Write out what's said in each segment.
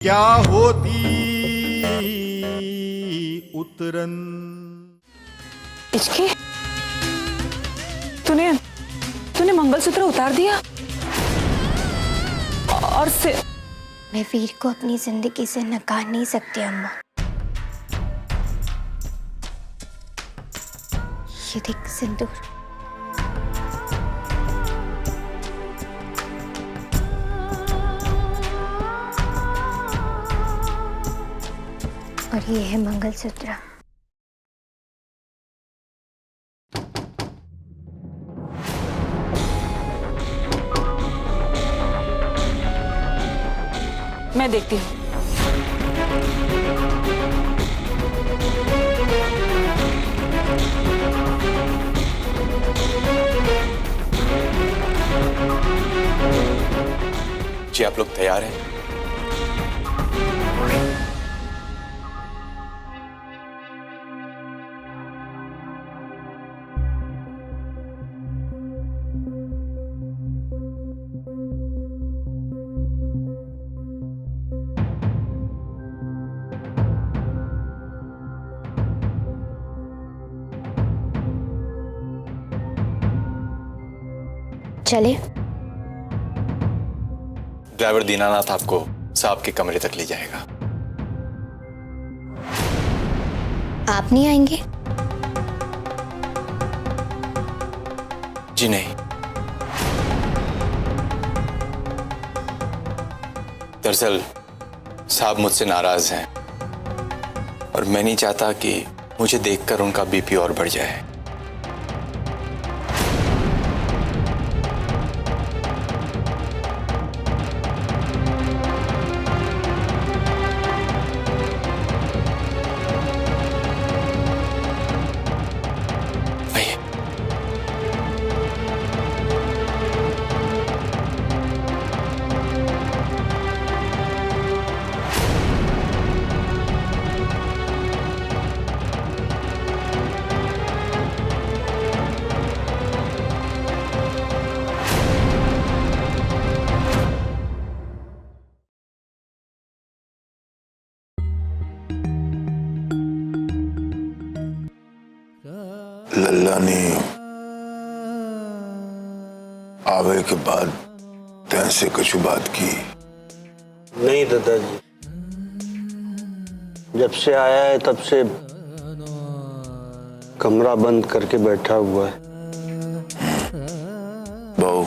क्या होती उतरन। इचके, तूने मंगलसूत्र उतार दिया और से मैं वीर को अपनी जिंदगी से नकार नहीं सकती अम्मा। ये देख सिंदूर। और ये है मंगलसूत्र। मैं देखती हूँ। जी आप लोग तैयार हैं? चले। ड्राइवर दीनानाथ आपको साहब के कमरे तक ले जाएगा। आप नहीं आएंगे? जी नहीं, दरअसल साहब मुझसे नाराज हैं और मैं नहीं चाहता कि मुझे देखकर उनका बीपी और बढ़ जाए। लल्ला ने आवे के बाद तैं से कुछ बात की? नहीं दादाजी, जब से आया है तब से कमरा बंद करके बैठा हुआ है। बहू,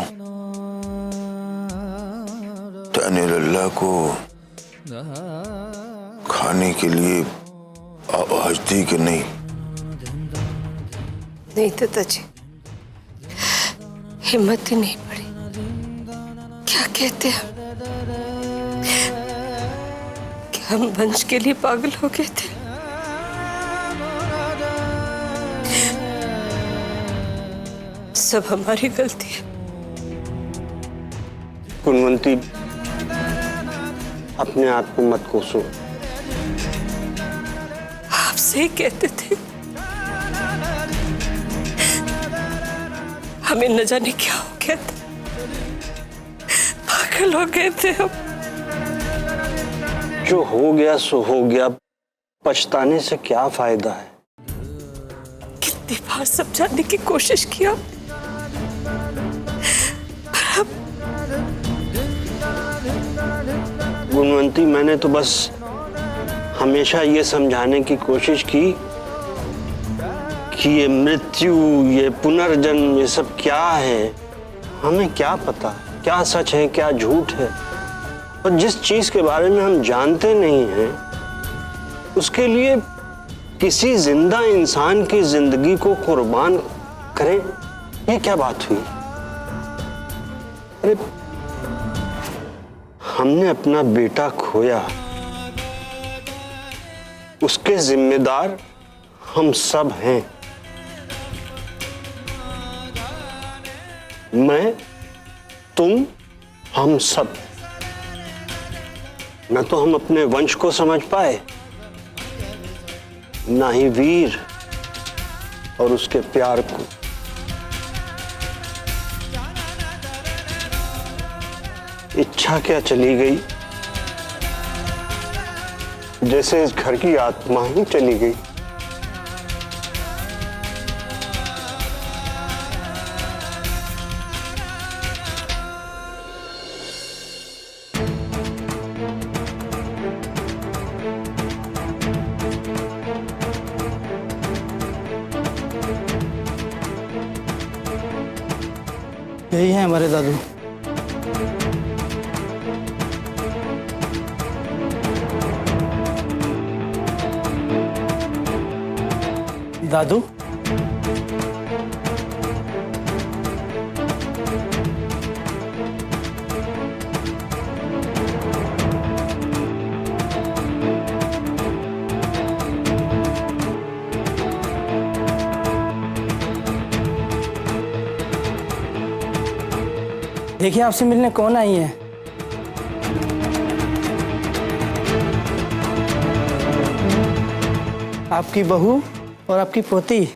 तैने लल्ला को खाने के लिए आवाज दी कि नहीं? नहीं दादाजी, हिम्मत ही नहीं पड़ी। क्या कहते हैं, क्या हम वंश के लिए पागल हो गए थे? सब हमारी गलती है। कुनवंती, अपने आप को मत कोसो। आप सही कहते थे, हमें न जाने क्या हो गया था, पागल हो गए थे हम। जो हो गया सो हो गया, पछताने से क्या फायदा है? कितनी बार समझाने की कोशिश किया, पर अब गुणवंती, मैंने तो बस हमेशा ये समझाने की कोशिश की कि ये मृत्यु, ये पुनर्जन्म, ये सब क्या है। हमें क्या पता क्या सच है क्या झूठ है। और जिस चीज के बारे में हम जानते नहीं हैं, उसके लिए किसी जिंदा इंसान की जिंदगी को कुर्बान करें, ये क्या बात हुई? अरे हमने अपना बेटा खोया, उसके जिम्मेदार हम सब हैं। मैं, तुम, हम सब। न तो हम अपने वंश को समझ पाए, ना ही वीर और उसके प्यार को। इच्छा क्या चली गई जैसे इस घर की आत्मा ही चली गई। यही है हमारे दादू। दादू, देखिए आपसे मिलने कौन आई है। आपकी बहू और आपकी पोती।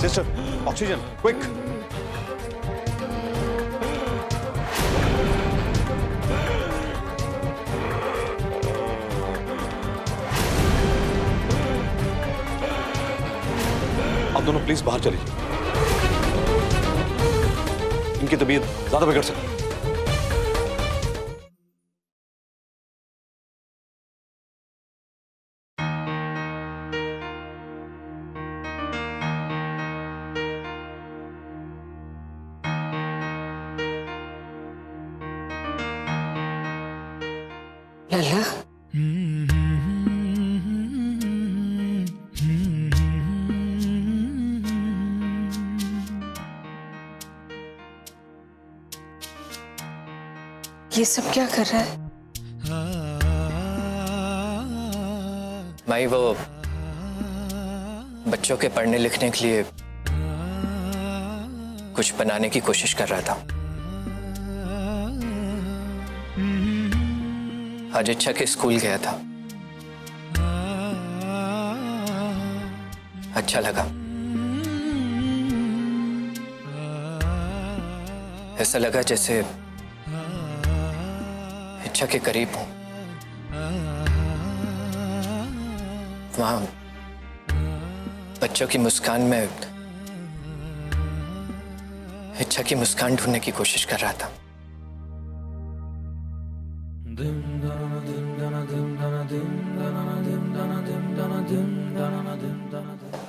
Sister, oxygen, quick. आप दोनों प्लीज बाहर चलिए, इनकी तबीयत ज्यादा बिगड़ सकती है। लला, ये सब क्या कर रहा है? माई वो बच्चों के पढ़ने लिखने के लिए कुछ बनाने की कोशिश कर रहा था। आज इच्छा के स्कूल गया था, अच्छा लगा। ऐसा लगा जैसे इच्छा के करीब हूं। वहां बच्चों की मुस्कान में इच्छा की मुस्कान ढूंढने की कोशिश कर रहा था।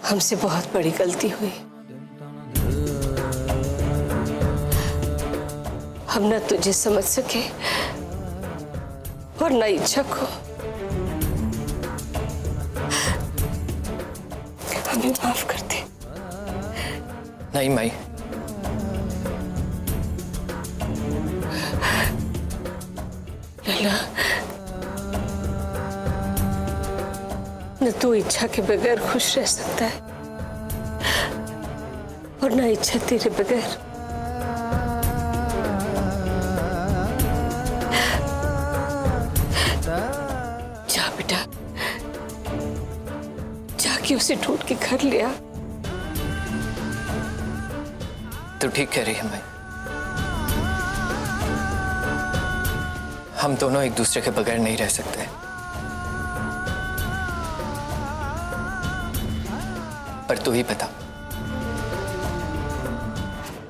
हमसे बहुत बड़ी गलती हुई। हम न तुझे समझ सके और ना इच्छा को। हमें माफ कर दे। नहीं माई, लैला, न तू इच्छा के बगैर खुश रह सकता है और ना इच्छा तेरे बगैर। जा बेटा, जाके उसे ढूंढ के घर ले आ। तू ठीक कह रही है माई। हम दोनों एक दूसरे के बगैर नहीं रह सकते। पर तू ही बता,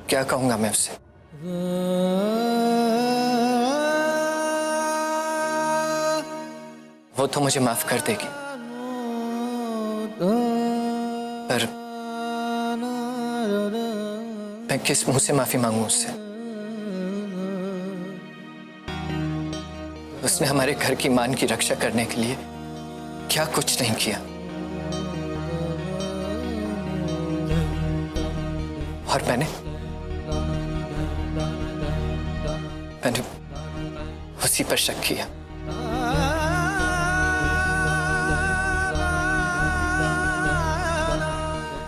क्या कहूंगा मैं उससे? वो तो मुझे माफ कर देगी, पर मैं किस मुंह से माफी मांगू उससे? उसने हमारे घर की मान की रक्षा करने के लिए क्या कुछ नहीं किया, और मैंने उसी पर शक किया।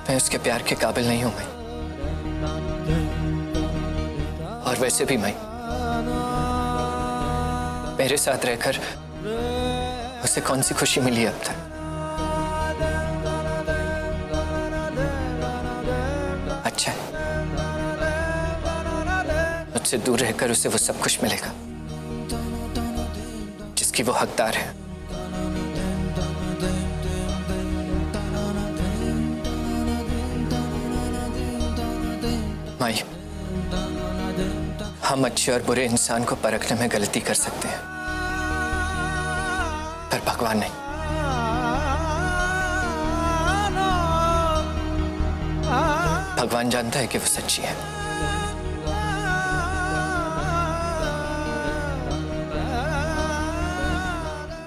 मैं उसके प्यार के काबिल नहीं हूं मैं। और वैसे भी मैं मेरे साथ रहकर उसे कौन सी खुशी मिली अब तक? अच्छा, मुझसे दूर रहकर उसे वो सब कुछ मिलेगा जिसकी वो हकदार है। माई, हम अच्छे और बुरे इंसान को परखने में गलती कर सकते हैं, पर भगवान नहीं। भगवान जानता है कि वो सच्ची है।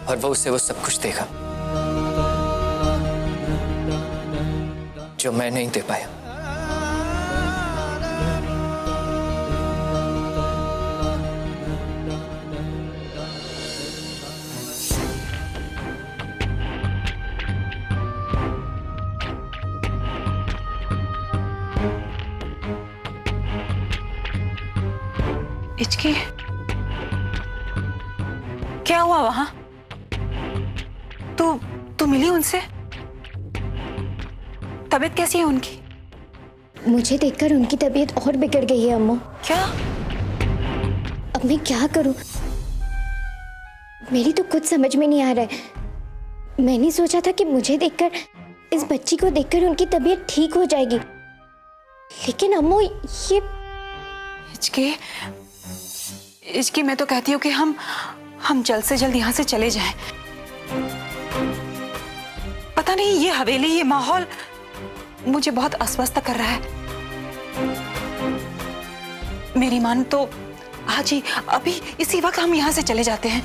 और वो उसे वो सब कुछ देगा जो मैं नहीं दे पाया। इचकी, क्या हुआ वहां? तू मिली उनसे? तबीयत कैसी है उनकी? मुझे देखकर उनकी तबीयत और बिगड़ गई है अम्मू। क्या? अब मैं क्या करूं? मेरी तो कुछ समझ में नहीं आ रहा है। मैंने सोचा था कि मुझे देखकर, इस बच्ची को देखकर उनकी तबीयत ठीक हो जाएगी, लेकिन अम्मू ये इचकी, मैं तो कहती हूँ कि हम जल्द से जल्द यहाँ से चले जाएं। पता नहीं, ये हवेली, ये माहौल मुझे बहुत अस्वस्थ कर रहा है। मेरी मान तो आज ही, अभी इसी वक्त हम यहाँ से चले जाते हैं।